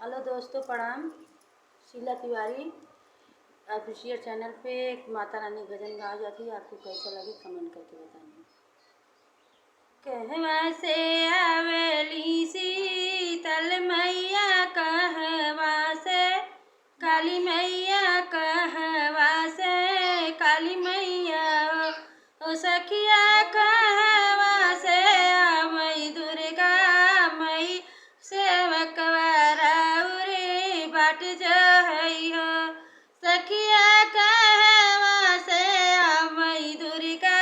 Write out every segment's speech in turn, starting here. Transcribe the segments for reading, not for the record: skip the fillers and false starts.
Hello दोस्तों, प्रणाम। Sheela Tiwari official channel पे एक माता रानी भजन गा जाती है। आपको कैसा लगे कमेंट करके बताइए। कहवा से आवेली शीतल मैया, कहवा से काली मैया, कहवा से काली मैया। ओ सखिया कहवा से मई दुर्गा मई सेवकवा राउरी बाट जहई हो। सखिया कहवा से मई दुर्गा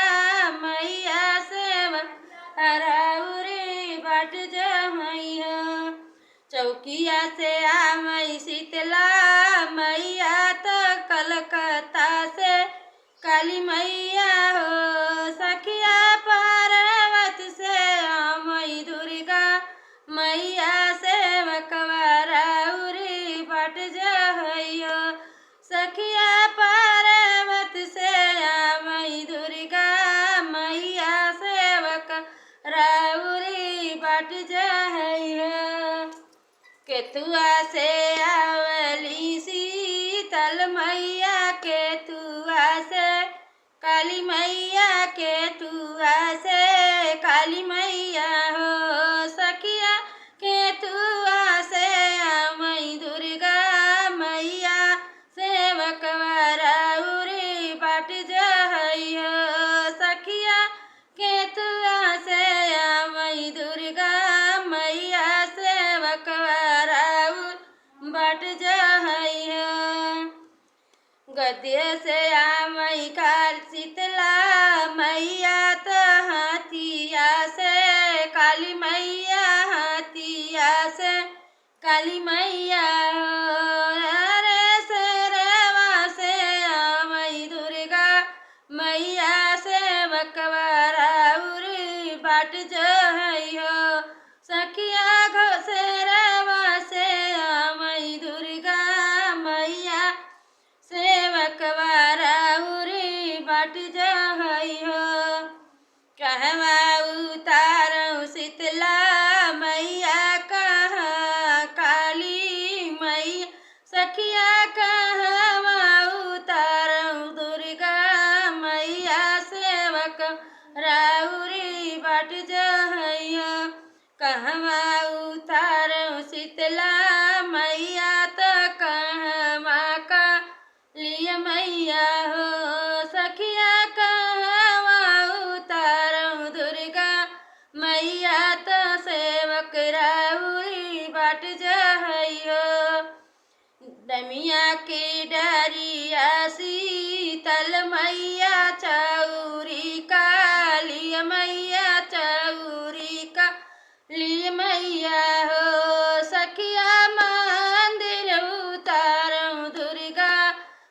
मैया सेवक राउरी बाट जहई हो। चौकिया से मई शीतला मैया, तो कलकत्ता से काली मैया हो। सखिया पर्वत से मई दुर्गा मैया सेवकवा राउरी बाट जहई हो। सखिया पर्वत से मई दुर्गा मैया सेवक राउरी बाट जहई हो। केतुआ से आवली शीतल मैया, केतुआ से काली मैया, केतुआ से काली मैया हो। सखिया केतुआ से मई दुर्गा मैया सेवकवा राउरी बाट जहई हो। सखिया केतुआ से मई दुर्गा मैया सेवकवा राउर बाट जहई हो। गद्य से मई काल शीतला मैया, तो हाथिया से काली मैया, हाथिया से काली मैया हो। अरे शेरवा से मई दुर्गा मैया सेवकवा राउरी बाट जहई हो। सखिया शेरवा से मई दुर्गा मैया सेवकवा राउरी बाट जहई हो। कहवा उतारऊ शीतला मैया, कहाँ काली मैया। सखिया कहवा उतारऊ दुर्गा मैया सेवक राउरी बाट जहई हो। कहवा उतारऊ शीतला मैया, तो कहवा काली मैया हो। सखिया कहवा उतारऊ दुर्गा मैया, तो सेवक राउरी बाट जहई हो। डमिया के डरिया शीतल मैया, चौरी काली मैया, चौरी काली मैया हो। सखिया मंदिर उतारऊ दुर्गा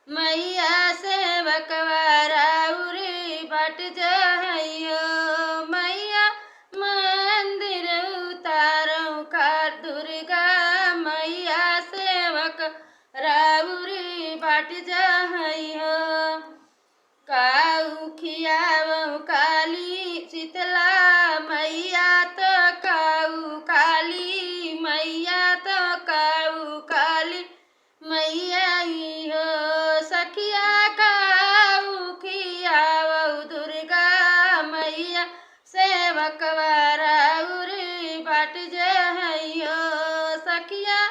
मैया सेवकवा राउरी बाट जहई हो। मैया मंदिर उतारऊ का दुर्गा मैया सेवक राउरी बाट जहई हो। काऊ खियावऊ काली शीतला मैया, तो काऊ काली मैया, तो काऊ काली मैया ही हो। सखिया काऊ खियावऊ दुर्गा मैया सेवकवा राउरी बाट जहई हो। सखिया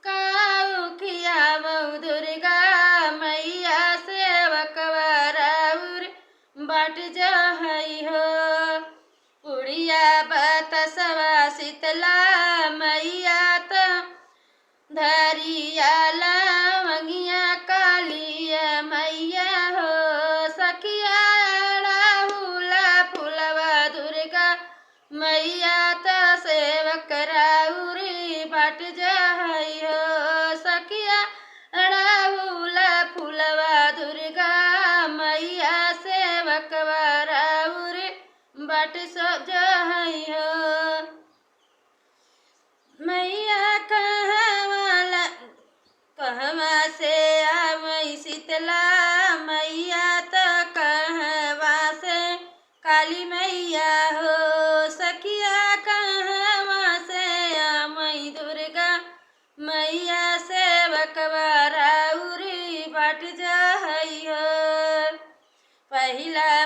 काऊ खियावऊ दुर्गा मैया सेवकवा राउरी बाट जहई हो। उड़िया बतसवा शीतला मैया, तो धरिया लवंगिया कालिया मैया हो। सखिया राहुला फुलवा दुर्गा मैया, तो सेवक राउरी बाट जहई हो। सखिया राहुला फुलवा दुर्गा मैया सेवकवा राउरी बाट जहई हो। रहई हो। पहिला